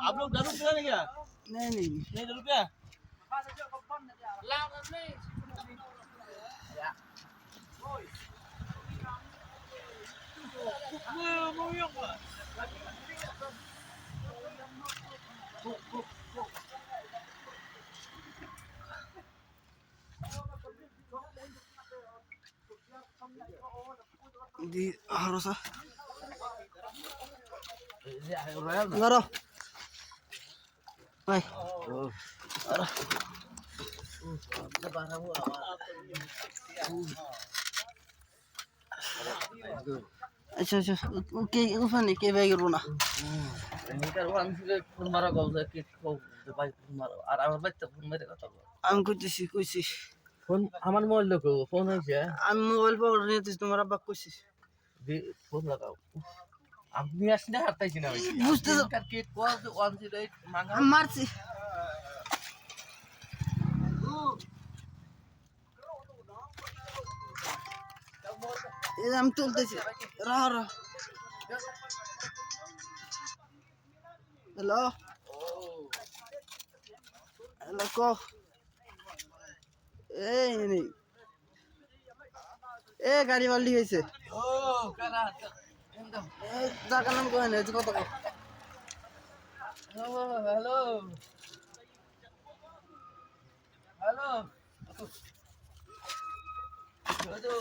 आप लोग 10 रुपया नहीं क्या? नहीं नहीं 10 रुपया? di harus Royal ना? ngaro ay अच्छा अच्छा के उफाने के बैग रोना Ini kan orang sih pun marah kau sakit kau baik pun marah. Arah baik tak pun mereka tahu. আমি কইছি ফোন আমার মোবাইল দেখো ফোন হয়েছে আমি মোবাইল পকড় নিয়ে তোমার আব্বা কইছিস ফোন লাগাও আপনি আসলে হারতাইছি না বুঝতে কার কেক কল 108 মাঙ্গা আমি মারছি এই যে আমি তুলতেছি রাহ রাহ হ্যালো হ্যালো ক এই নেই এ গাড়ি বাল্টি হয়েছে ও কারা একদম জায়গার নাম কয় না কত হ্যালো হ্যালো হ্যালো হ্যালো